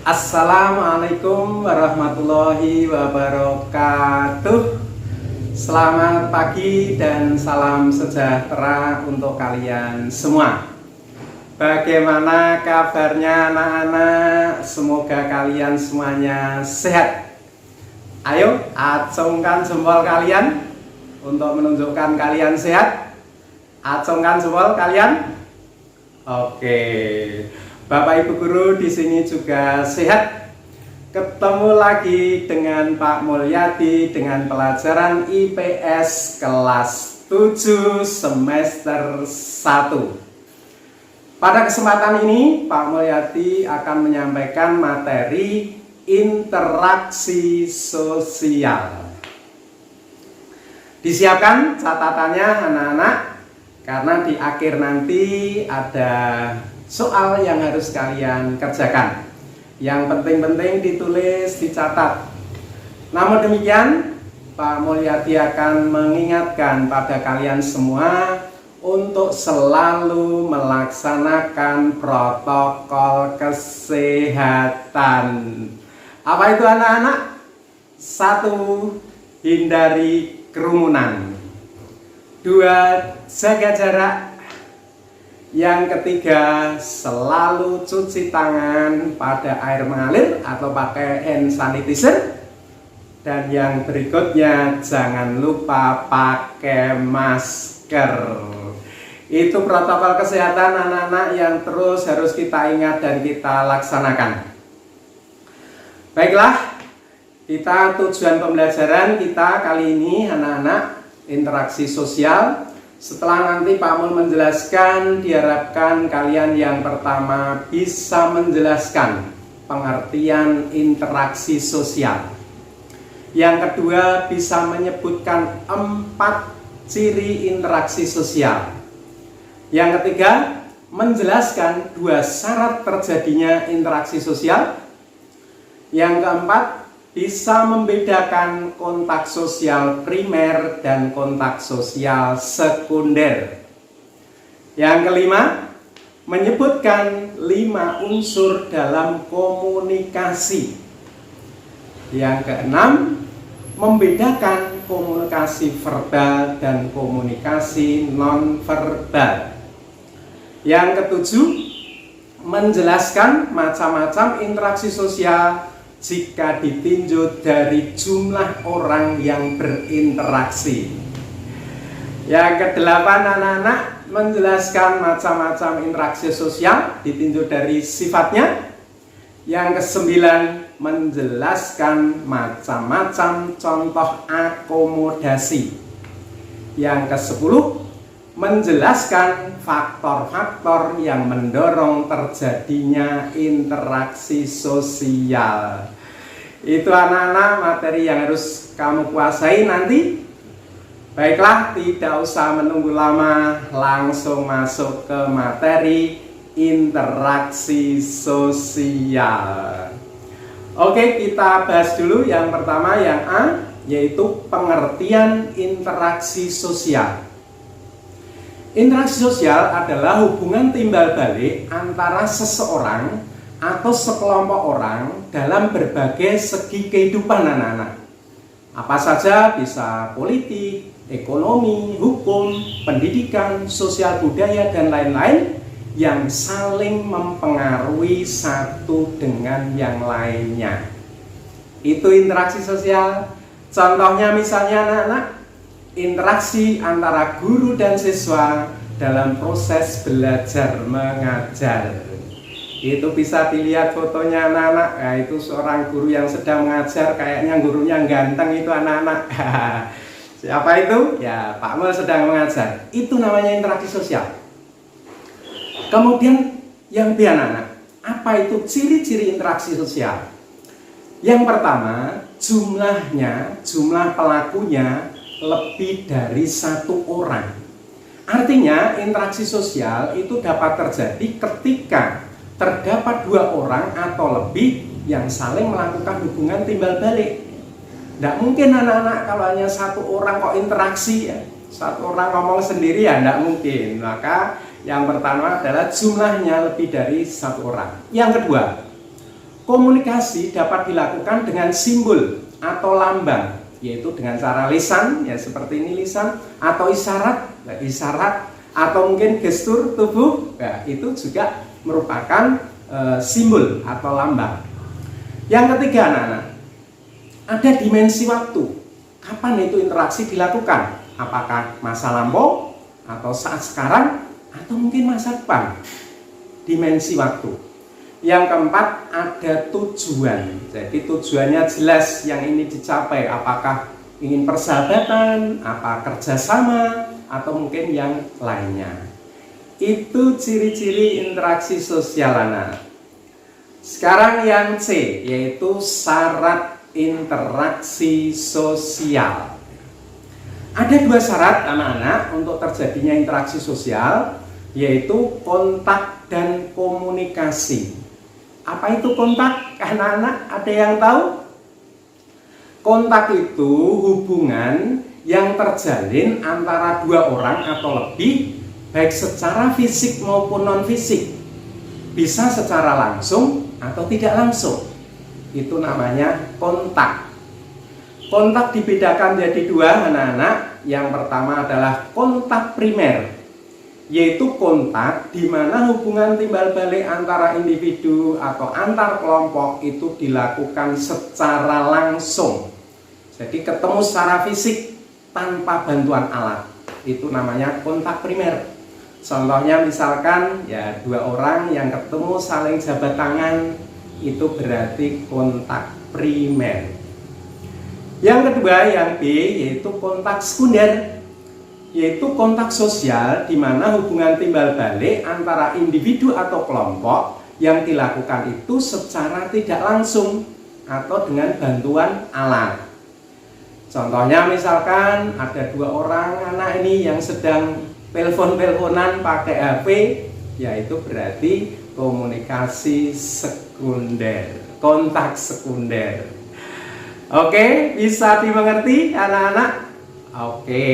Assalamualaikum warahmatullahi wabarakatuh. Selamat pagi dan salam sejahtera untuk kalian semua. Bagaimana kabarnya anak-anak? Semoga kalian semuanya sehat. Ayo acungkan jempol kalian untuk menunjukkan kalian sehat. Acungkan jempol kalian. Oke. Bapak Ibu guru di sini juga sehat. Ketemu lagi dengan Pak Mulyadi dengan pelajaran IPS kelas 7 semester 1. Pada kesempatan ini Pak Mulyadi akan menyampaikan materi interaksi sosial. Disiapkan catatannya anak-anak, karena di akhir nanti ada soal yang harus kalian kerjakan. Yang penting-penting ditulis, dicatat. Namun demikian, Pak Mulyadi akan mengingatkan pada kalian semua untuk selalu melaksanakan protokol kesehatan. Apa itu anak-anak? 1. Hindari kerumunan. 2. Jaga jarak. Yang ketiga, selalu cuci tangan pada air mengalir atau pakai hand sanitizer. Dan yang berikutnya, jangan lupa pakai masker. Itu protokol kesehatan anak-anak yang terus harus kita ingat dan kita laksanakan. Baiklah, tujuan pembelajaran kita kali ini anak-anak, interaksi sosial. Setelah nanti Pak Mul menjelaskan, diharapkan kalian yang pertama bisa menjelaskan pengertian interaksi sosial. Yang kedua, bisa menyebutkan 4 ciri interaksi sosial. Yang ketiga, menjelaskan 2 syarat terjadinya interaksi sosial. Yang keempat, bisa membedakan kontak sosial primer dan kontak sosial sekunder. Yang kelima, menyebutkan 5 unsur dalam komunikasi. Yang keenam, membedakan komunikasi verbal dan komunikasi non-verbal. Yang ketujuh, menjelaskan macam-macam interaksi sosial jika ditinjau dari jumlah orang yang berinteraksi. Yang kedelapan anak-anak, menjelaskan macam-macam interaksi sosial ditinjau dari sifatnya. Yang kesembilan, menjelaskan macam-macam contoh akomodasi. Yang kesepuluh, menjelaskan faktor-faktor yang mendorong terjadinya interaksi sosial. Itu anak-anak materi yang harus kamu kuasai nanti. Baiklah, tidak usah menunggu lama, langsung masuk ke materi interaksi sosial. Oke, kita bahas dulu yang pertama, yang A, yaitu pengertian interaksi sosial. Interaksi sosial adalah hubungan timbal balik antara seseorang atau sekelompok orang dalam berbagai segi kehidupan anak-anak. Apa saja, bisa politik, ekonomi, hukum, pendidikan, sosial budaya, dan lain-lain yang saling mempengaruhi satu dengan yang lainnya. Itu interaksi sosial. Contohnya misalnya anak-anak, interaksi antara guru dan siswa dalam proses belajar mengajar. Itu bisa dilihat fotonya anak-anak. Nah, itu seorang guru yang sedang mengajar, kayaknya gurunya ganteng itu anak-anak. Siapa itu? Ya, Pak Mul sedang mengajar. Itu namanya interaksi sosial. Kemudian yang B anak-anak, apa itu ciri-ciri interaksi sosial? Yang pertama, jumlah pelakunya lebih dari 1 orang. Artinya interaksi sosial itu dapat terjadi ketika terdapat 2 orang atau lebih yang saling melakukan hubungan timbal balik. Tidak mungkin anak-anak kalau hanya 1 orang kok interaksi ya. 1 orang ngomong sendiri ya tidak mungkin. Maka yang pertama adalah jumlahnya lebih dari 1 orang. Yang kedua, komunikasi dapat dilakukan dengan simbol atau lambang, yaitu dengan cara lisan, ya seperti ini lisan, atau isyarat, atau mungkin gestur tubuh, ya, itu juga merupakan simbol atau lambang. Yang ketiga, anak-anak, ada dimensi waktu. Kapan itu interaksi dilakukan? Apakah masa lampau, atau saat sekarang, atau mungkin masa depan? Dimensi waktu. Yang keempat, ada tujuan. Jadi tujuannya jelas yang ini dicapai. Apakah ingin persahabatan, apa kerjasama, atau mungkin yang lainnya. Itu ciri-ciri interaksi sosial, anak. Sekarang yang C, yaitu syarat interaksi sosial. Ada dua syarat, anak-anak, untuk terjadinya interaksi sosial, yaitu kontak dan komunikasi. Apa itu kontak, anak-anak? Ada yang tahu? Kontak itu hubungan yang terjalin antara dua orang atau lebih, baik secara fisik maupun non-fisik. Bisa secara langsung atau tidak langsung. Itu namanya kontak. Kontak dibedakan jadi dua, anak-anak. Yang pertama adalah kontak primer, yaitu kontak di mana hubungan timbal balik antara individu atau antar kelompok itu dilakukan secara langsung. Jadi ketemu secara fisik tanpa bantuan alat. Itu namanya kontak primer. Contohnya misalkan ya dua orang yang ketemu saling jabat tangan, itu berarti kontak primer. Yang kedua, yang B, yaitu kontak sekunder, yaitu kontak sosial di mana hubungan timbal balik antara individu atau kelompok yang dilakukan itu secara tidak langsung atau dengan bantuan alat. Contohnya misalkan ada dua orang anak ini yang sedang telepon-teleponan pakai HP, yaitu berarti komunikasi sekunder, kontak sekunder. Oke, bisa dimengerti anak-anak? Oke.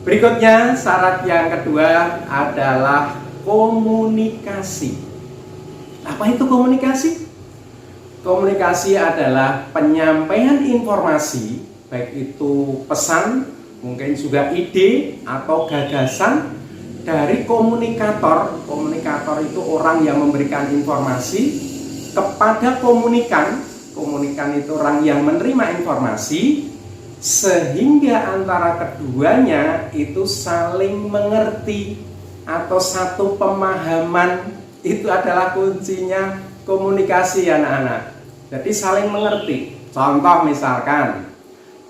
Berikutnya syarat yang kedua adalah komunikasi. Apa itu komunikasi? Komunikasi adalah penyampaian informasi, baik itu pesan, mungkin juga ide atau gagasan dari komunikator. Komunikator itu orang yang memberikan informasi kepada komunikan. Komunikan itu orang yang menerima informasi, sehingga antara keduanya itu saling mengerti atau satu pemahaman. Itu adalah kuncinya komunikasi, anak-anak. Jadi saling mengerti. Contoh misalkan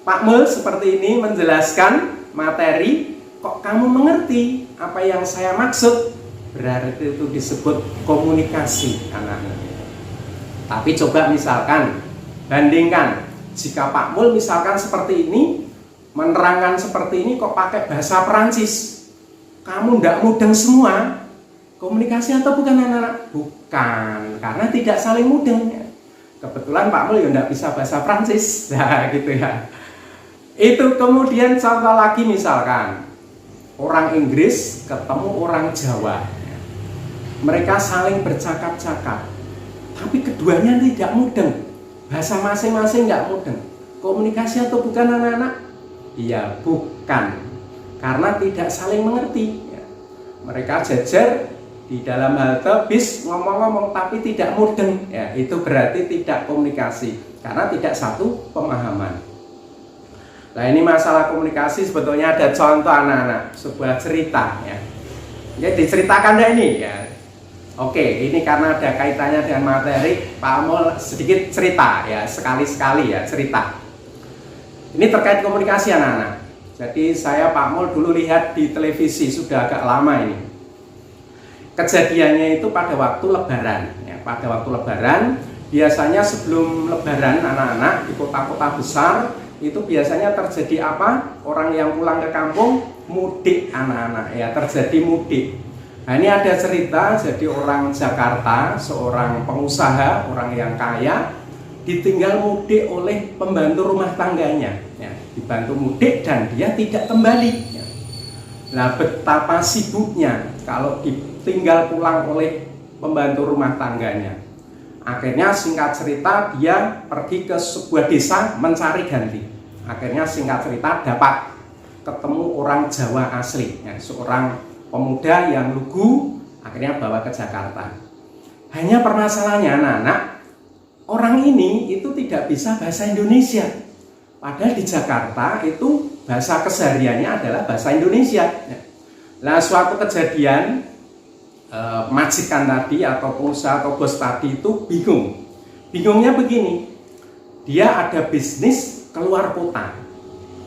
Pak Mul seperti ini menjelaskan materi, kok kamu mengerti apa yang saya maksud? Berarti itu disebut komunikasi, anak-anak. Tapi coba misalkan bandingkan, jika Pak Mul misalkan seperti ini, menerangkan seperti ini kok pakai bahasa Perancis, kamu ndak mudeng semua. Komunikasi atau bukan, anak-anak? Bukan, karena tidak saling mudeng. Kebetulan Pak Mul ya ndak bisa bahasa Perancis, nah gitu ya. Itu kemudian contoh lagi misalkan orang Inggris ketemu orang Jawa, mereka saling bercakap-cakap, tapi keduanya tidak mudeng, bahasa masing-masing nggak mudeng. Komunikasi atau bukan, anak-anak? Iya, bukan, karena tidak saling mengerti. Mereka jejer di dalam halte bis ngomong-ngomong tapi tidak mudeng, ya itu berarti tidak komunikasi karena tidak satu pemahaman. Nah, ini masalah komunikasi sebetulnya ada contoh, anak-anak, sebuah cerita ya. Ya diceritakan deh ini ya. Oke, ini karena ada kaitannya dengan materi, Pak Amol sedikit cerita ya, sekali-sekali ya cerita. Ini terkait komunikasi, anak-anak. Jadi saya Pak Amol dulu lihat di televisi, sudah agak lama ini. Kejadiannya itu pada waktu Lebaran ya, pada waktu Lebaran biasanya sebelum Lebaran, anak-anak, di kota-kota besar itu biasanya terjadi apa? Orang yang pulang ke kampung mudik, anak-anak ya, terjadi mudik. Nah, ini ada cerita, jadi orang Jakarta, seorang pengusaha, orang yang kaya, ditinggal mudik oleh pembantu rumah tangganya ya, dibantu mudik dan dia tidak kembali ya. Nah, betapa sibuknya kalau ditinggal pulang oleh pembantu rumah tangganya. Akhirnya singkat cerita dia pergi ke sebuah desa mencari ganti. Akhirnya singkat cerita dapat ketemu orang Jawa asli, ya, seorang pemuda yang lugu, akhirnya bawa ke Jakarta. Hanya permasalahannya anak-anak, orang ini itu tidak bisa bahasa Indonesia. Padahal di Jakarta itu bahasa kesehariannya adalah bahasa Indonesia. Nah, suatu kejadian majikan tadi atau pengusaha atau bos tadi itu bingung. Bingungnya begini, dia ada bisnis keluar kota.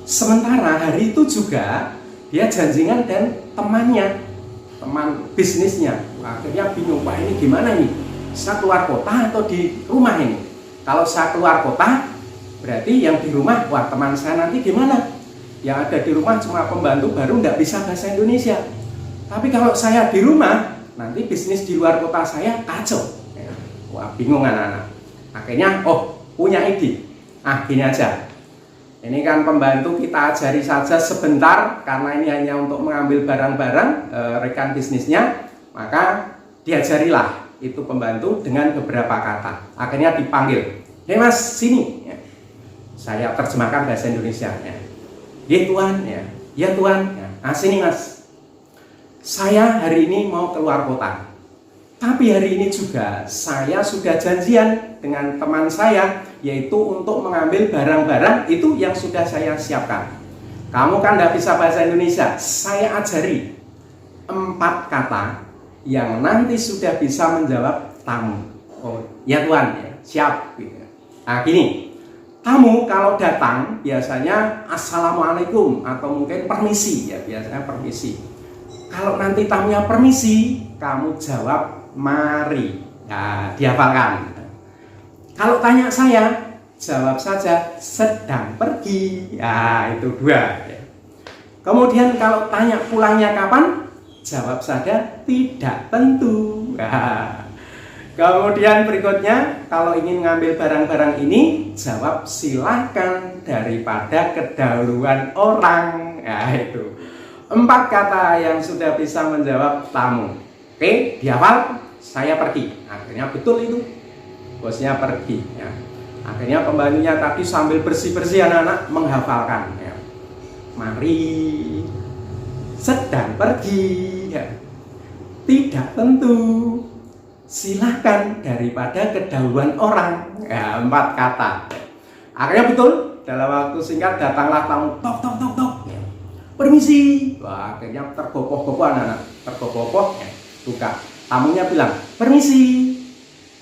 Sementara hari itu juga dia janjian dan teman bisnisnya. Akhirnya bingung, Pak ini gimana nih? Saya keluar kota atau di rumah ini? Kalau saya keluar kota, berarti yang di rumah, wah teman saya nanti gimana? Yang ada di rumah cuma pembantu baru nggak bisa bahasa Indonesia. Tapi kalau saya di rumah, nanti bisnis di luar kota saya kacau. Wah bingung anak-anak. Akhirnya punya ide. Gini aja. Ini kan pembantu kita ajari saja sebentar karena ini hanya untuk mengambil barang-barang rekan bisnisnya, maka diajarilah itu pembantu dengan beberapa kata. Akhirnya dipanggil. Mas sini. Saya terjemahkan bahasa Indonesia. Ya Tuan, ya Tuan. Sini Mas. Saya hari ini mau keluar kota, tapi hari ini juga saya sudah janjian dengan teman saya, yaitu untuk mengambil barang-barang itu yang sudah saya siapkan. Kamu kan tidak bisa bahasa Indonesia, saya ajari 4 kata yang nanti sudah bisa menjawab tamu. Ya Tuan, ya, siap. Nah gini, tamu kalau datang biasanya Assalamualaikum atau mungkin permisi, ya biasanya permisi. Kalau nanti tamunya permisi, kamu jawab mari. Nah, dihafalkan. Kalau tanya saya, jawab saja sedang pergi. Ya, itu 2. Kemudian kalau tanya pulangnya kapan, jawab saja tidak tentu. Nah, kemudian berikutnya, kalau ingin ngambil barang-barang ini, jawab silakan daripada kedahuluan orang. Nah, itu 4 kata yang sudah bisa menjawab tamu. Oke, dihafal. Saya pergi. Akhirnya betul itu. Bosnya pergi. Ya. Akhirnya pembantunya tadi sambil bersih-bersih anak-anak menghafalkan. Ya. Mari. Sedang pergi. Ya. Tidak tentu. Silahkan daripada kedahuluan orang. Ya, 4 kata. Akhirnya betul. Dalam waktu singkat datanglah tamu. Tok tok tok tok. Ya. Permisi. Wah, akhirnya tergopoh-gopoh anak-anak. Tergopoh-gopoh, buka. Tamunya bilang, permisi.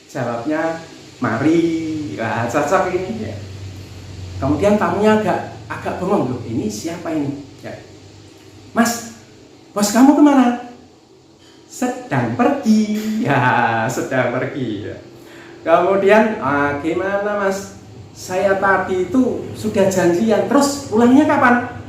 Jawabnya, mari. Wah, cocok ini. Ya. Kemudian tamunya agak bengong. Loh, ini siapa ini? Ya. Mas, bos kamu kemana? Sedang pergi. Ya, sedang pergi. Ya. Kemudian, gimana Mas? Saya tadi itu sudah janjian. Terus pulangnya kapan?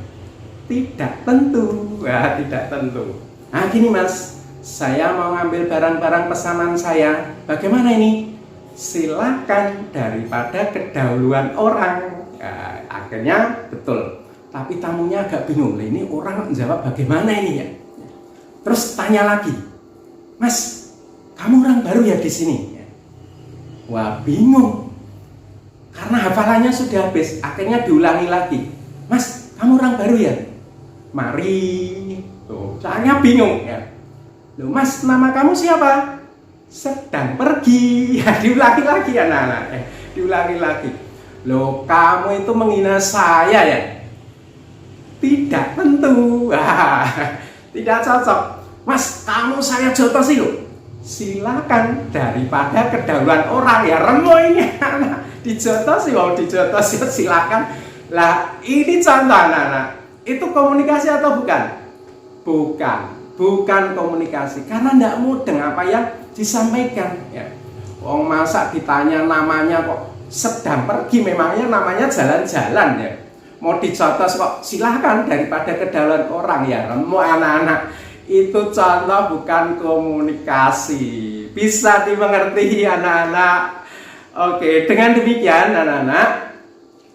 Tidak tentu. Wah, tidak tentu. Nah gini Mas, saya mau ngambil barang-barang pesanan saya. Bagaimana ini? Silakan daripada kedahuluan orang. Nah, akhirnya betul. Tapi tamunya agak bingung. Ini orang menjawab bagaimana ini ya? Terus tanya lagi, Mas, kamu orang baru ya di sini? Wah, bingung. Karena hafalannya sudah habis. Akhirnya diulangi lagi. Mas, kamu orang baru ya? Mari. Tuh, soalnya bingung ya. Loh Mas, nama kamu siapa? Sedang pergi. Ya, diulangi lagi anak-anak. Diulangi lagi. Loh, kamu itu menghina saya ya? Tidak tentu. Tidak cocok. Mas, kamu saya jotosi loh. Silakan daripada kedahuluan orang ya. Remo ini anak. Dijotosi, dijotosi silakan. Lah, ini contoh anak-anak. Itu komunikasi atau bukan? Bukan komunikasi. Karena tidak mudeng apa yang disampaikan. Ya. Masa ditanya namanya kok sedang pergi, memangnya namanya jalan-jalan ya. Mau dicotos kok silahkan daripada kedahuluan orang ya. Remo anak-anak. Itu contoh bukan komunikasi. Bisa dimengerti anak-anak. Oke, dengan demikian anak-anak,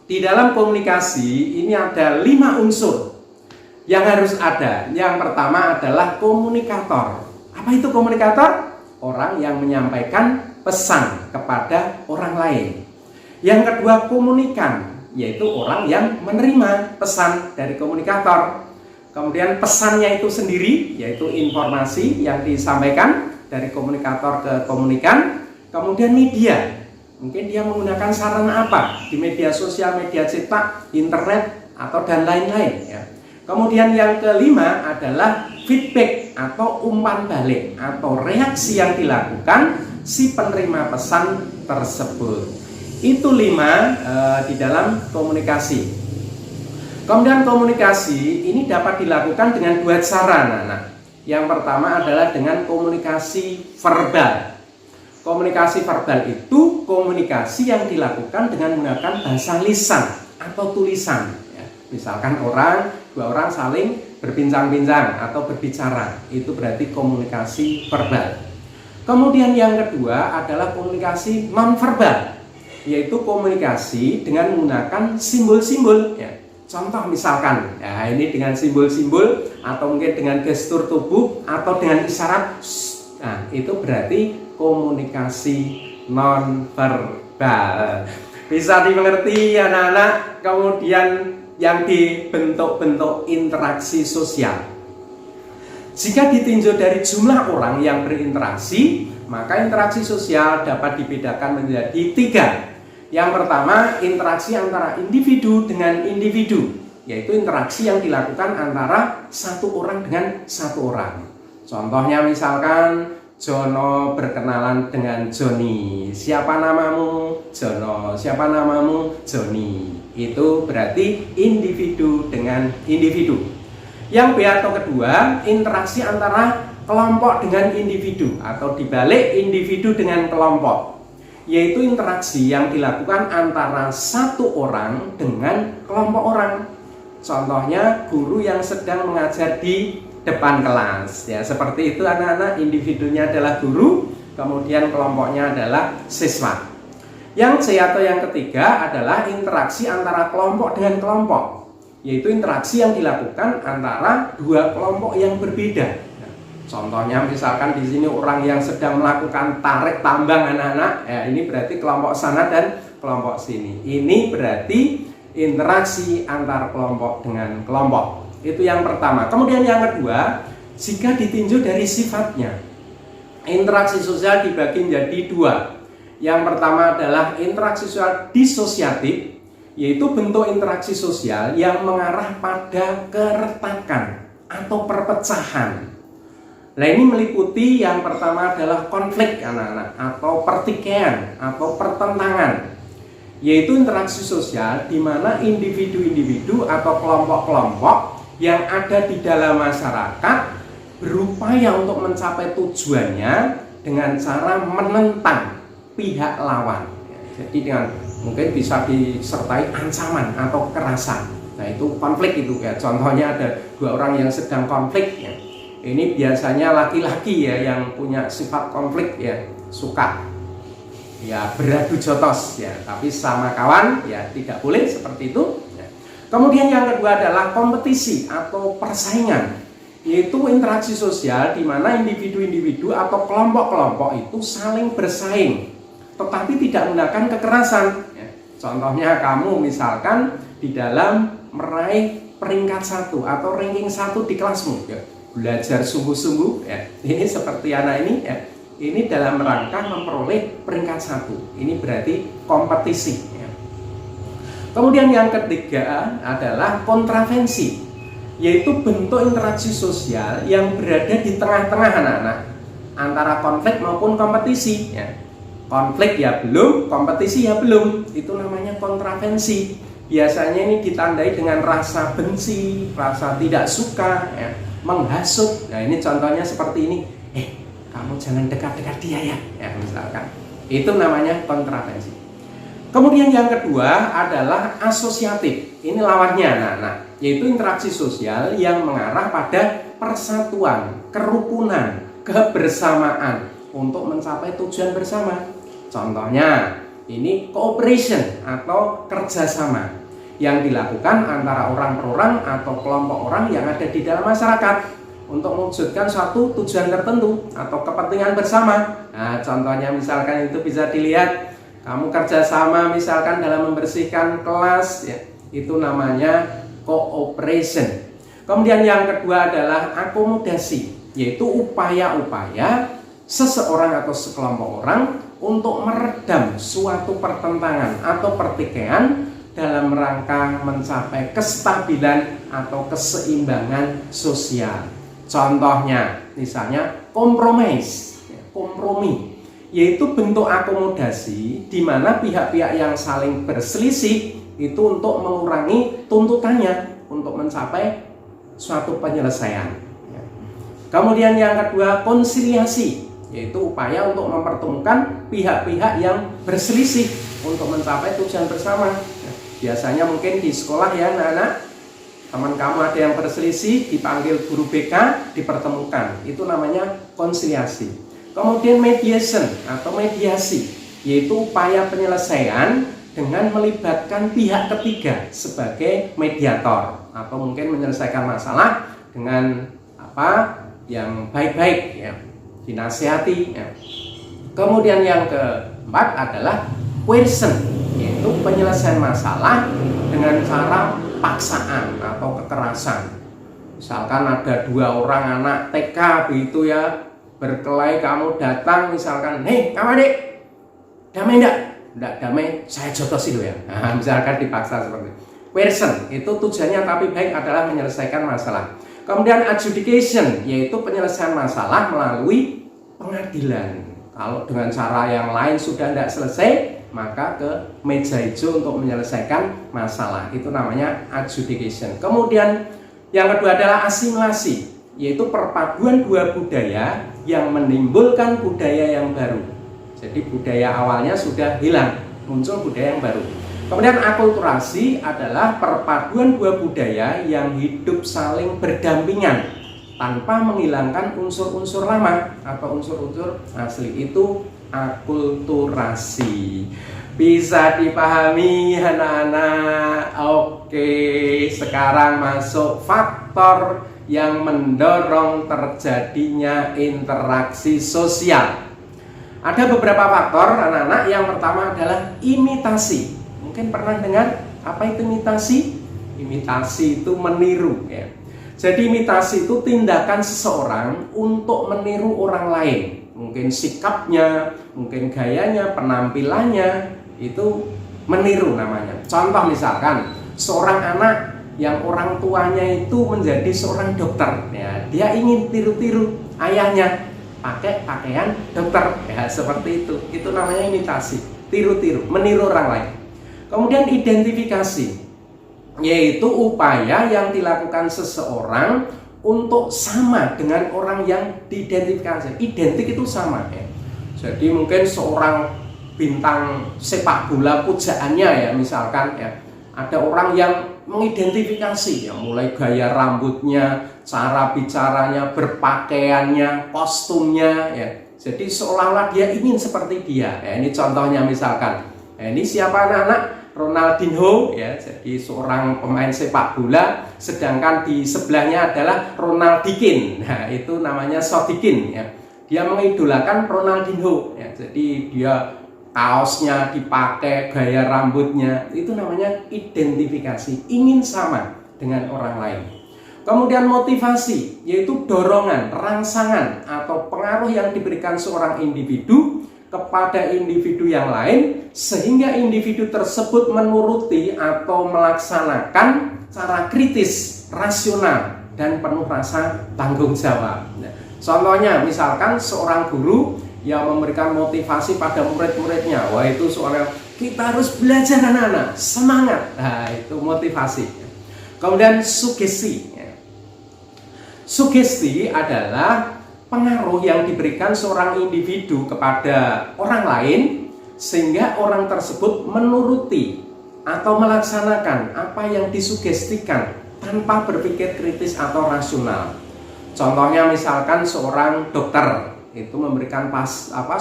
di dalam komunikasi ini ada 5 unsur yang harus ada. Yang pertama adalah komunikator. Apa itu komunikator? Orang yang menyampaikan pesan kepada orang lain. Yang kedua, komunikan, yaitu orang yang menerima pesan dari komunikator. Kemudian pesannya itu sendiri, yaitu informasi yang disampaikan dari komunikator ke komunikan. Kemudian media, mungkin dia menggunakan sarana apa di media sosial, media cetak, internet, atau dan lain-lain ya. Kemudian yang kelima adalah feedback atau umpan balik atau reaksi yang dilakukan si penerima pesan tersebut. Itu 5 di dalam komunikasi. Kemudian komunikasi ini dapat dilakukan dengan 2 cara, anak-anak. Yang pertama adalah dengan komunikasi verbal. Komunikasi verbal itu komunikasi yang dilakukan dengan menggunakan bahasa lisan atau tulisan. Ya, misalkan 2 orang saling berbincang-bincang atau berbicara, itu berarti komunikasi verbal. Kemudian yang kedua adalah komunikasi nonverbal, yaitu komunikasi dengan menggunakan simbol-simbol. Ya. Contoh misalkan, ya ini dengan simbol-simbol atau mungkin dengan gestur tubuh atau dengan isyarat. Nah, itu berarti komunikasi nonverbal. Bisa dimengerti anak-anak. Kemudian yang dibentuk-bentuk interaksi sosial. Jika ditinjau dari jumlah orang yang berinteraksi, maka interaksi sosial dapat dibedakan menjadi 3. Yang pertama, interaksi antara individu dengan individu, yaitu interaksi yang dilakukan antara satu orang dengan satu orang. Contohnya misalkan Jono berkenalan dengan Joni. Siapa namamu? Jono. Siapa namamu? Joni. Itu berarti individu dengan individu. Yang B atau kedua, interaksi antara kelompok dengan individu atau dibalik individu dengan kelompok, yaitu interaksi yang dilakukan antara satu orang dengan kelompok orang. Contohnya guru yang sedang mengajar di depan kelas, ya seperti itu anak-anak. Individunya adalah guru, kemudian kelompoknya adalah siswa. Yang C atau yang ketiga adalah interaksi antara kelompok dengan kelompok, yaitu interaksi yang dilakukan antara 2 kelompok yang berbeda. Contohnya misalkan di sini orang yang sedang melakukan tarik tambang anak-anak, ya ini berarti kelompok sana dan kelompok sini. Ini berarti interaksi antar kelompok dengan kelompok. Itu yang pertama. Kemudian yang kedua, jika ditinjau dari sifatnya, interaksi sosial dibagi menjadi 2. Yang pertama adalah interaksi sosial disosiatif, yaitu bentuk interaksi sosial yang mengarah pada keretakan atau perpecahan. Nah, ini meliputi yang pertama adalah konflik anak-anak atau pertikaian atau pertentangan, yaitu interaksi sosial di mana individu-individu atau kelompok-kelompok yang ada di dalam masyarakat berupaya untuk mencapai tujuannya dengan cara menentang pihak lawan. Jadi dengan mungkin bisa disertai ancaman atau kekerasan. Nah, itu konflik itu ya. Contohnya ada 2 orang yang sedang konflik ya. Ini biasanya laki-laki ya yang punya sifat konflik ya, suka ya beradu jotos ya, tapi sama kawan ya tidak boleh seperti itu ya. Kemudian yang kedua adalah kompetisi atau persaingan, yaitu interaksi sosial di mana individu-individu atau kelompok-kelompok itu saling bersaing, tetapi tidak menggunakan kekerasan ya. Contohnya kamu misalkan di dalam meraih peringkat 1 atau ranking 1 di kelasmu ya, belajar sungguh-sungguh ya. Ini seperti anak ini ya, ini dalam rangka memperoleh peringkat 1. Ini berarti kompetisi ya. Kemudian yang ketiga adalah kontravensi, yaitu bentuk interaksi sosial yang berada di tengah-tengah anak-anak antara konflik maupun kompetisi ya. Konflik ya belum, kompetisi ya belum, itu namanya kontravensi. Biasanya ini ditandai dengan rasa benci, rasa tidak suka ya, menghasut. Nah, ini contohnya seperti ini. Kamu jangan dekat-dekat dia ya, misalkan. Itu namanya kontravensi. Kemudian yang kedua adalah asosiatif. Ini lawannya anak-anak, yaitu interaksi sosial yang mengarah pada persatuan, kerukunan, kebersamaan untuk mencapai tujuan bersama. Contohnya, ini cooperation atau kerjasama yang dilakukan antara orang per orang atau kelompok orang yang ada di dalam masyarakat untuk mewujudkan suatu tujuan tertentu atau kepentingan bersama. Nah, contohnya misalkan itu bisa dilihat kamu kerjasama misalkan dalam membersihkan kelas, ya, itu namanya cooperation. Kemudian yang kedua adalah akomodasi, yaitu upaya-upaya seseorang atau sekelompok orang untuk meredam suatu pertentangan atau pertikaian dalam rangka mencapai kestabilan atau keseimbangan sosial. Contohnya, misalnya kompromi, yaitu bentuk akomodasi di mana pihak-pihak yang saling berselisih itu untuk mengurangi tuntutannya untuk mencapai suatu penyelesaian. Kemudian yang kedua, konsiliasi, yaitu upaya untuk mempertemukan pihak-pihak yang berselisih untuk mencapai tujuan bersama. Biasanya mungkin di sekolah ya anak-anak, teman kamu ada yang berselisih, dipanggil guru BK, dipertemukan. Itu namanya konsiliasi. Kemudian mediation atau mediasi, yaitu upaya penyelesaian dengan melibatkan pihak ketiga sebagai mediator atau mungkin menyelesaikan masalah dengan apa yang baik-baik, ya, dinasihati, ya. Kemudian yang keempat adalah coercion, yaitu penyelesaian masalah dengan cara paksaan atau kekerasan. Misalkan ada 2 orang anak TK begitu ya, berkelahi, kamu datang misalkan, "Hei kamu adik, damai enggak?" "Enggak damai, saya jotosin lo ya." Nah, misalkan dipaksa seperti itu. Coercion itu tujuannya tapi baik adalah menyelesaikan masalah. Kemudian adjudication, yaitu penyelesaian masalah melalui pengadilan. Kalau dengan cara yang lain sudah tidak selesai, maka ke meja hijau untuk menyelesaikan masalah. Itu namanya adjudication. Kemudian yang kedua adalah asimilasi, yaitu perpaduan 2 budaya yang menimbulkan budaya yang baru. Jadi budaya awalnya sudah hilang, muncul budaya yang baru. Kemudian akulturasi adalah perpaduan 2 budaya yang hidup saling berdampingan tanpa menghilangkan unsur-unsur lama atau unsur-unsur asli. Itu akulturasi. Bisa dipahami anak-anak? Oke, sekarang masuk faktor yang mendorong terjadinya interaksi sosial. Ada beberapa faktor anak-anak. Yang pertama adalah imitasi. Mungkin pernah dengar apa itu imitasi? Imitasi itu meniru, ya. Jadi imitasi itu tindakan seseorang untuk meniru orang lain. Mungkin sikapnya, mungkin gayanya, penampilannya, itu meniru namanya. Contoh misalkan seorang anak yang orang tuanya itu menjadi seorang dokter, ya, dia ingin tiru-tiru ayahnya pakai pakaian dokter, ya, seperti itu. Itu namanya imitasi, tiru-tiru, meniru orang lain. Kemudian identifikasi, yaitu upaya yang dilakukan seseorang untuk sama dengan orang yang diidentifikasi. Identik itu sama, ya. Jadi mungkin seorang bintang sepak bola pujaannya, ya, misalkan, ya, ada orang yang mengidentifikasi, ya, mulai gaya rambutnya, cara bicaranya, berpakaiannya, kostumnya, ya. Jadi seolah-olah dia ingin seperti dia. Ya, ini contohnya misalkan. Ya, ini siapa anak-anak? Ronaldinho, ya, jadi seorang pemain sepak bola, sedangkan di sebelahnya adalah Ronaldikin. Nah, itu namanya Sodikin, ya. Dia mengidolakan Ronaldinho, ya. Jadi dia kaosnya dipakai, gaya rambutnya, itu namanya identifikasi, ingin sama dengan orang lain. Kemudian motivasi, yaitu dorongan, rangsangan atau pengaruh yang diberikan seorang individu kepada individu yang lain sehingga individu tersebut menuruti atau melaksanakan cara kritis, rasional, dan penuh rasa tanggung jawab. Nah, contohnya misalkan seorang guru yang memberikan motivasi pada murid-muridnya, wah itu soalnya kita harus belajar anak-anak, semangat. Nah, itu motivasi. Kemudian sugesti. Sugesti adalah pengaruh yang diberikan seorang individu kepada orang lain sehingga orang tersebut menuruti atau melaksanakan apa yang disugestikan tanpa berpikir kritis atau rasional. Contohnya misalkan seorang dokter itu memberikan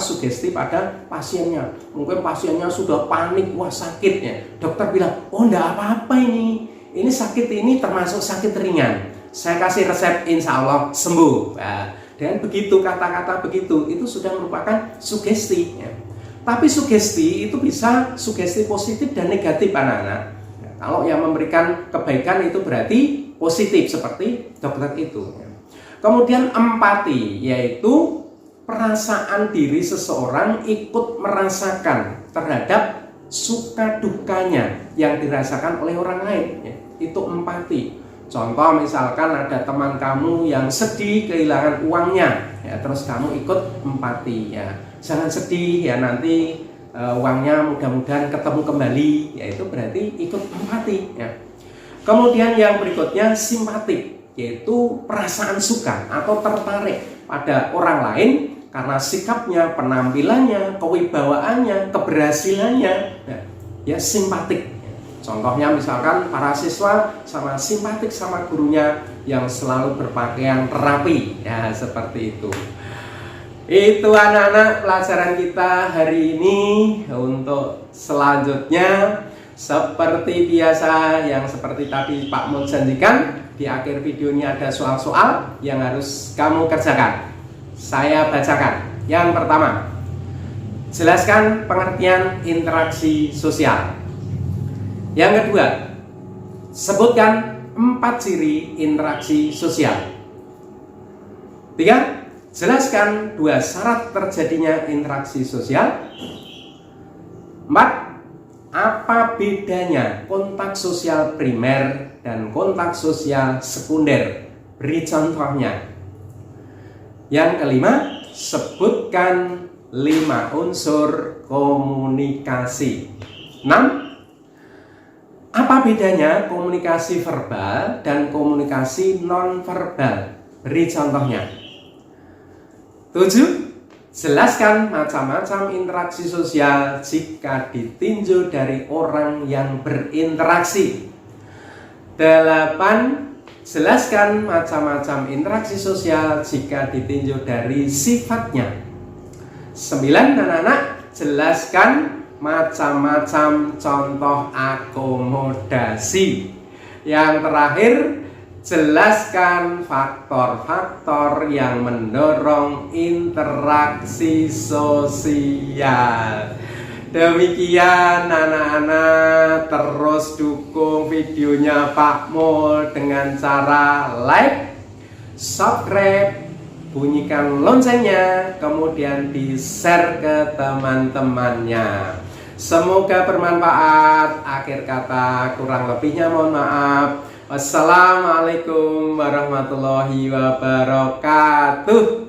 sugesti pada pasiennya. Mungkin pasiennya sudah panik, wah sakitnya. Dokter bilang, "Oh enggak apa-apa ini sakit ini termasuk sakit ringan. saya kasih resep insya Allah sembuh. Nah, dengan begitu, kata-kata begitu itu sudah merupakan sugesti ya. Tapi sugesti itu bisa sugesti positif dan negatif anak-anak. Nah, kalau yang memberikan kebaikan itu berarti positif seperti dokter itu ya. Kemudian empati, yaitu perasaan diri seseorang ikut merasakan terhadap suka dukanya yang dirasakan oleh orang lain ya. Itu empati. Contoh misalkan ada teman kamu yang sedih kehilangan uangnya ya, terus kamu ikut empati ya. Jangan sedih ya, nanti uangnya mudah-mudahan ketemu kembali ya, itu berarti ikut empati ya. Kemudian yang berikutnya simpatik, yaitu perasaan suka atau tertarik pada orang lain karena sikapnya, penampilannya, kewibawaannya, keberhasilannya ya simpatik. Contohnya misalkan para siswa sama simpatik sama gurunya yang selalu berpakaian rapi ya, seperti itu. Itu anak-anak pelajaran kita hari ini. Untuk selanjutnya seperti biasa, yang seperti tadi Pak Mul janjikan, di akhir video ini ada soal-soal yang harus kamu kerjakan. Saya bacakan. Yang pertama, jelaskan pengertian interaksi sosial. Yang kedua, sebutkan 4 ciri interaksi sosial. 3, jelaskan 2 syarat terjadinya interaksi sosial. 4, apa bedanya kontak sosial primer dan kontak sosial sekunder? Beri contohnya. Yang kelima, sebutkan 5 unsur komunikasi. 6, apa bedanya komunikasi verbal dan komunikasi non-verbal? Beri contohnya. 7, jelaskan macam-macam interaksi sosial jika ditinjau dari orang yang berinteraksi. 8, jelaskan macam-macam interaksi sosial jika ditinjau dari sifatnya. 9, anak-anak, jelaskan macam-macam contoh akomodasi. Yang terakhir, jelaskan faktor-faktor yang mendorong interaksi sosial. Demikian anak-anak, terus dukung videonya Pak Mul dengan cara like, subscribe, bunyikan loncengnya, kemudian di-share ke teman-temannya. Semoga bermanfaat. Akhir kata, kurang lebihnya mohon maaf. Wassalamualaikum warahmatullahi wabarakatuh.